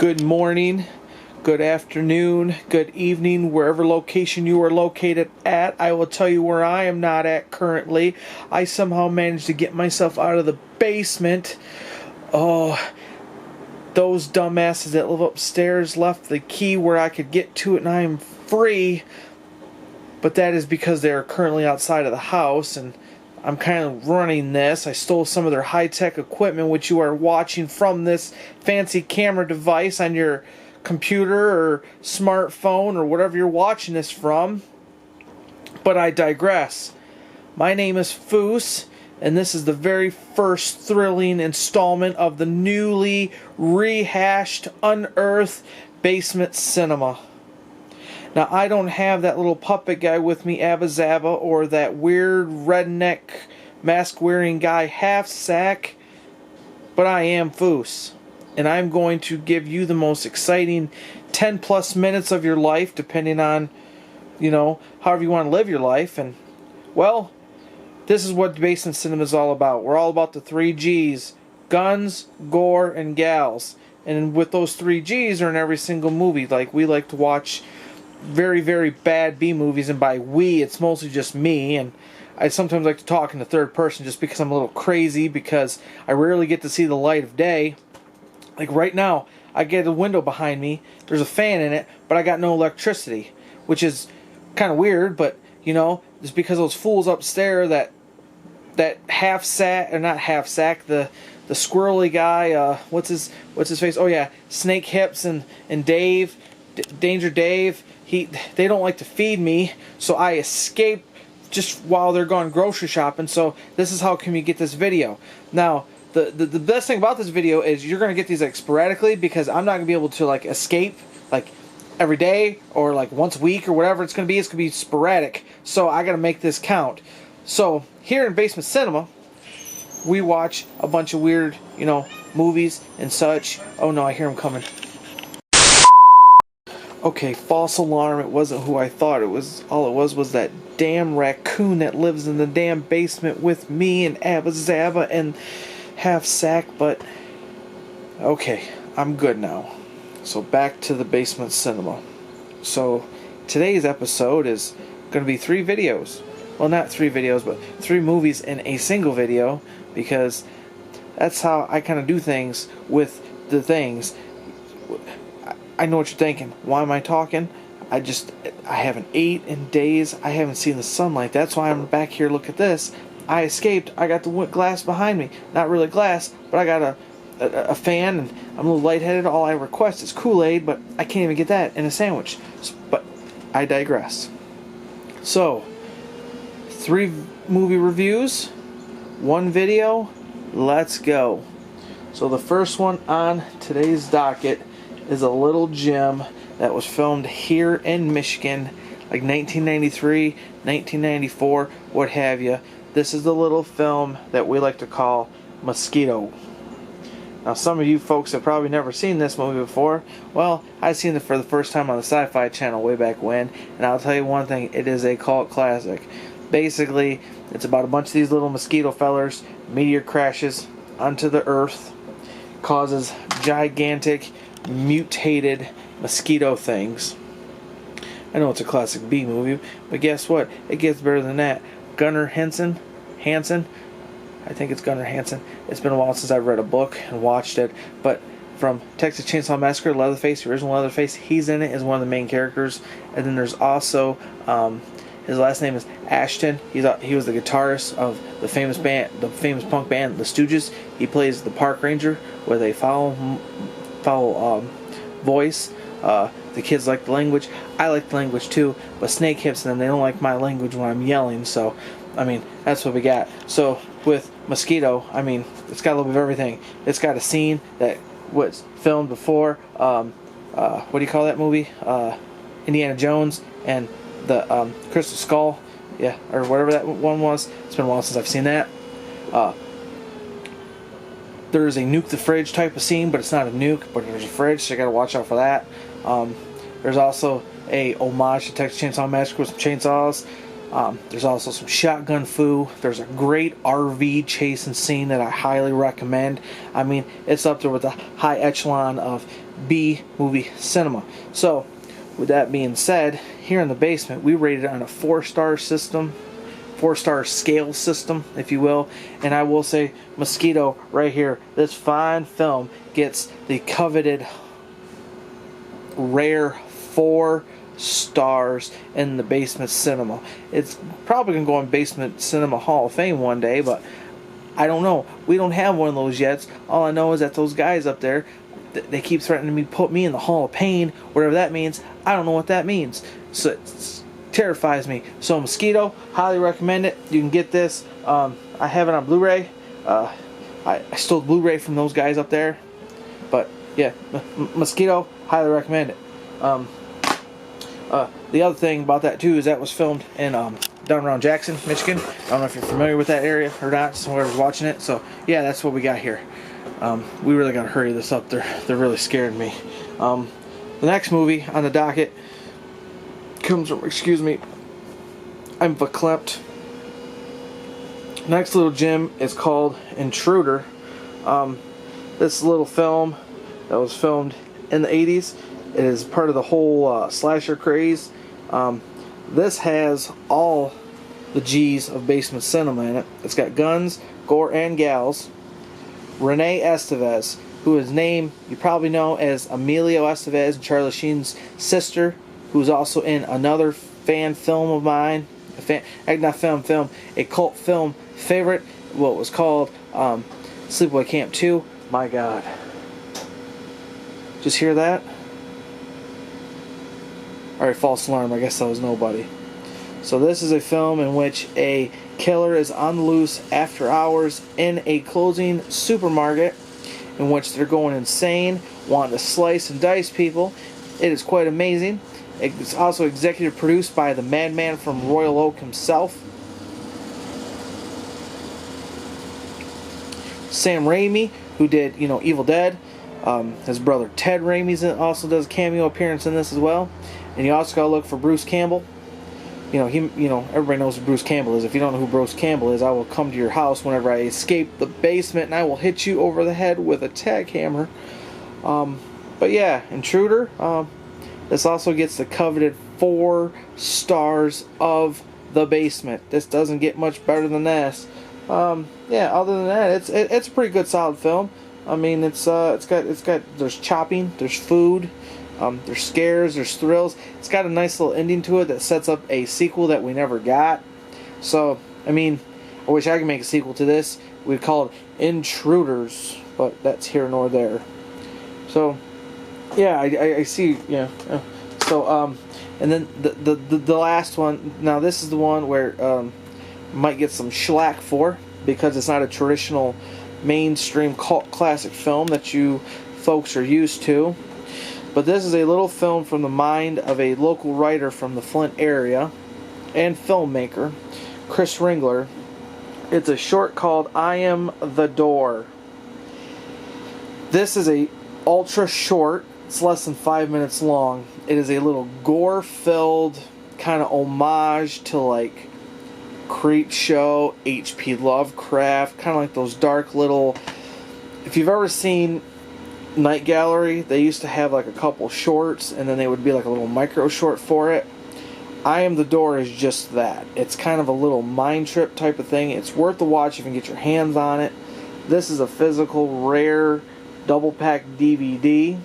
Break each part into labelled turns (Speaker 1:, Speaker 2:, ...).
Speaker 1: Good morning, good afternoon, good evening, wherever location you are located at. I will tell you where I am not at currently. I somehow managed to get myself out of the basement. Oh, those dumbasses that live upstairs left the key where I could get to it and I am free. But that is because they are currently outside of the house and I'm kind of running this. I stole some of their high-tech equipment, which you are watching from this fancy camera device on your computer or smartphone or whatever you're watching this from. But I digress. My name is Foose, and this is the very first thrilling installment of the newly rehashed, unearthed basement cinema. Now, I don't have that little puppet guy with me, Abba Zabba, or that weird redneck mask-wearing guy, Half Sack, but I am Foose. And I'm going to give you the most exciting 10-plus minutes of your life, depending on, however you want to live your life. And, well, this is what basement cinema is all about. We're all about the 3 G's. Guns, gore, and gals. And with those 3 G's are in every single movie. Like, we like to watch very, very bad B movies, and by we, it's mostly just me, and I sometimes like to talk in the third person just because I'm a little crazy, because I rarely get to see the light of day. Like right now, I get a window behind me, there's a fan in it, but I got no electricity, which is kind of weird, but, it's because those fools upstairs that half-sack, or not half-sack, the squirrely guy, what's his face? Oh yeah, Snake Hips and Dave, Danger Dave, they don't like to feed me, so I escape just while they're gone grocery shopping. So this is how can we get this video. Now, the best thing about this video is you're going to get these like sporadically, because I'm not going to be able to like escape like every day or like once a week or whatever it's going to be. It's going to be sporadic, so I got to make this count. So here in Basement Cinema, we watch a bunch of weird, movies and such. Oh no, I hear them coming. Okay, false alarm, it wasn't who I thought it was. All it was that damn raccoon that lives in the damn basement with me and Abba Zabba and Half Sack, but okay, I'm good now. So back to the basement cinema. So today's episode is going to be 3 videos. Well, not 3 videos, but 3 movies in a single video, because that's how I kind of do things with the things. I know what you're thinking. Why am I talking? I haven't ate in days. I haven't seen the sunlight. That's why I'm back here. Look at this. I escaped. I got the glass behind me. Not really glass, but I got a fan, and I'm a little lightheaded. All I request is Kool-Aid, but I can't even get that in a sandwich. But I digress. So, 3 movie reviews, 1 video. Let's go. So the first one on today's docket is a little gem that was filmed here in Michigan, like 1993, 1994, what have you. This is the little film that we like to call Mosquito. Now, some of you folks have probably never seen this movie before. Well, I've seen it for the first time on the Sci-Fi Channel way back when, and I'll tell you one thing, it is a cult classic. Basically, it's about a bunch of these little mosquito fellers. Meteor crashes onto the earth, causes gigantic mutated mosquito things. I know it's a classic B movie, but guess what? It gets better than that. Gunnar Hansen, I think it's Gunnar Hansen. It's been a while since I've read a book and watched it, but from Texas Chainsaw Massacre, Leatherface, the original Leatherface, he's in it as one of the main characters. And then there's also his last name is Ashton. He was the guitarist of the famous punk band, The Stooges. He plays the park ranger with a foul voice. The kids like the language. I like the language too, but Snake Hips and them, they don't like my language when I'm yelling. So, that's what we got. So with Mosquito, it's got a little bit of everything. It's got a scene that was filmed before. What do you call that movie? Indiana Jones and the Crystal Skull, yeah, or whatever that one was. It's been a while since I've seen that. There's a nuke the fridge type of scene, but it's not a nuke, but there's a fridge, so you gotta watch out for that. There's also a homage to Texas Chainsaw Massacre with some chainsaws. There's also some shotgun foo. There's a great RV chasing scene that I highly recommend. I mean, it's up there with the high echelon of B movie cinema. So, with that being said, here in the basement, we rated it on a 4-star system. 4-star scale system, if you will. And I will say, Mosquito, right here, this fine film gets the coveted rare 4 stars in the basement cinema. It's probably gonna go in basement cinema Hall of Fame one day, but I don't know. We don't have one of those yet. All I know is that those guys up there, they keep threatening me, put me in the Hall of Pain, whatever that means. I don't know what that means. So it terrifies me. So Mosquito, highly recommend it. You can get this. I have it on Blu-ray. I stole Blu-ray from those guys up there, but yeah, Mosquito, highly recommend it. The other thing about that too is that was filmed in down around Jackson, Michigan. I don't know if you're familiar with that area or not. Somebody's watching it, so yeah, that's what we got here. We really gotta hurry this up. They're really scaring me. The next movie on the docket comes from, excuse me, I'm verklempt. Next little gem is called Intruder. This little film that was filmed in the 80s. It is part of the whole slasher craze. This has all the G's of basement cinema in it. It's got guns, gore, and gals. Renee Estevez, who is named, you probably know as Emilio Estevez, Charlie Sheen's sister, who's also in another fan film of mine. A cult film favorite. What was called Sleepaway Camp 2. My God. Just hear that? Alright, false alarm. I guess that was nobody. So this is a film in which a killer is on the loose after hours in a closing supermarket, in which they're going insane, wanting to slice and dice people. It is quite amazing. It's also executive produced by the madman from Royal Oak himself, Sam Raimi, who did, Evil Dead. His brother Ted Raimi also does a cameo appearance in this as well. And you also gotta look for Bruce Campbell. Everybody knows who Bruce Campbell is. If you don't know who Bruce Campbell is, I will come to your house whenever I escape the basement and I will hit you over the head with a tag hammer. But yeah, Intruder. This also gets the coveted 4 stars of the basement. This doesn't get much better than this. Yeah, other than that, it's a pretty good, solid film. I mean, it's got there's chopping, there's food, there's scares, there's thrills. It's got a nice little ending to it that sets up a sequel that we never got. So, I mean, I wish I could make a sequel to this. We'd call it Intruders, but that's here nor there. So, yeah, I see. Yeah. So, and then the last one. Now, this is the one where might get some schlack for, because it's not a traditional mainstream cult classic film that you folks are used to. But this is a little film from the mind of a local writer from the Flint area and filmmaker, Chris Ringler. It's a short called I Am the Door. This is a ultra short. It's less than 5 minutes long. It is a little gore-filled kind of homage to like Creep Show, H.P. Lovecraft, kind of like those dark little... If you've ever seen Night Gallery, they used to have like a couple shorts, and then they would be like a little micro short for it. I Am the Door is just that. It's kind of a little mind trip type of thing. It's worth the watch if you can get your hands on it. This is a physical, rare, double pack DVD.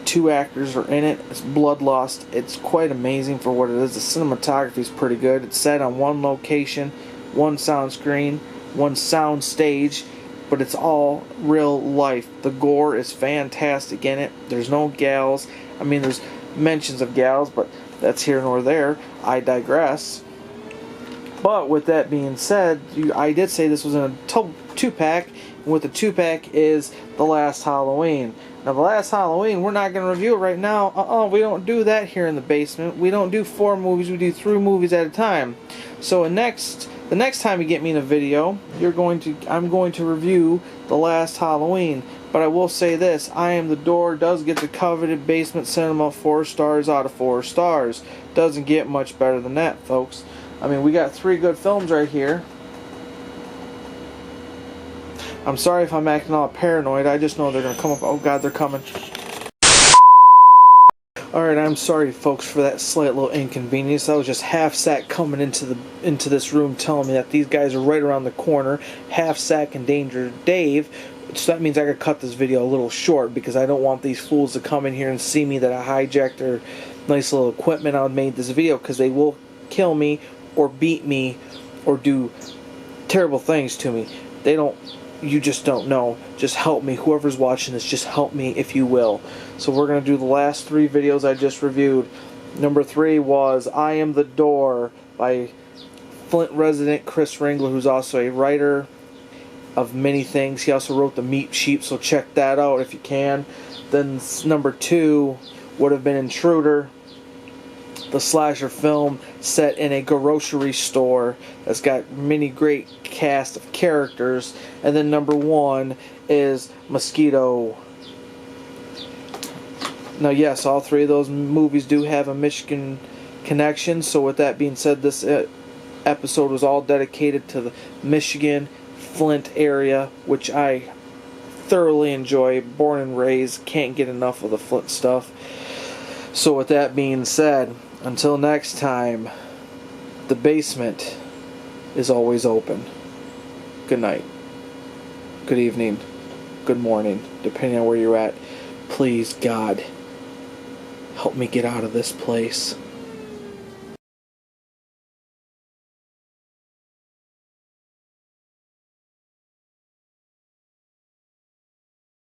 Speaker 1: 2 actors are in it. It's bloodlust. It's quite amazing for what it is. The cinematography is pretty good. It's set on one location, one sound screen, one sound stage, but it's all real life. The gore is fantastic in it. There's no gals. I mean, there's mentions of gals, but that's here nor there. I digress. But with that being said, I did say this was in a 2-pack, and with the 2-pack is The Last Halloween. Now, The Last Halloween, we're not going to review it right now. We don't do that here in the basement. We don't do 4 movies. We do 3 movies at a time. So, in next The next time you get me in a video, I'm going to review The Last Halloween. But I will say this, I Am the Door does get the coveted Basement Cinema 4 stars out of 4 stars. Doesn't get much better than that, folks. I mean, we got 3 good films right here. I'm sorry if I'm acting all paranoid. I just know they're going to come up. Oh God, they're coming. Alright, I'm sorry folks for that slight little inconvenience. I was just half-sack coming into this room telling me that these guys are right around the corner. Half-sack and Danger Dave. So that means I could cut this video a little short because I don't want these fools to come in here and see me that I hijacked their nice little equipment I made this video, because they will kill me or beat me or do terrible things to me. You just don't know. Just help me. Whoever's watching this, just help me if you will. So we're going to do the last 3 videos I just reviewed. Number 3 was I Am the Door by Flint resident Chris Ringler, who's also a writer of many things. He also wrote The Meat Sheep, so check that out if you can. Then number 2 would have been Intruder, the slasher film set in a grocery store that's got many great cast of characters. And then number 1 is Mosquito. Now yes, all 3 of those movies do have a Michigan connection, so with that being said, this episode was all dedicated to the Michigan Flint area, which I thoroughly enjoy. Born and raised, can't get enough of the Flint stuff. So with that being said, until next time, the basement is always open. Good night. Good evening. Good morning, depending on where you're at. Please, God, help me get out of this place.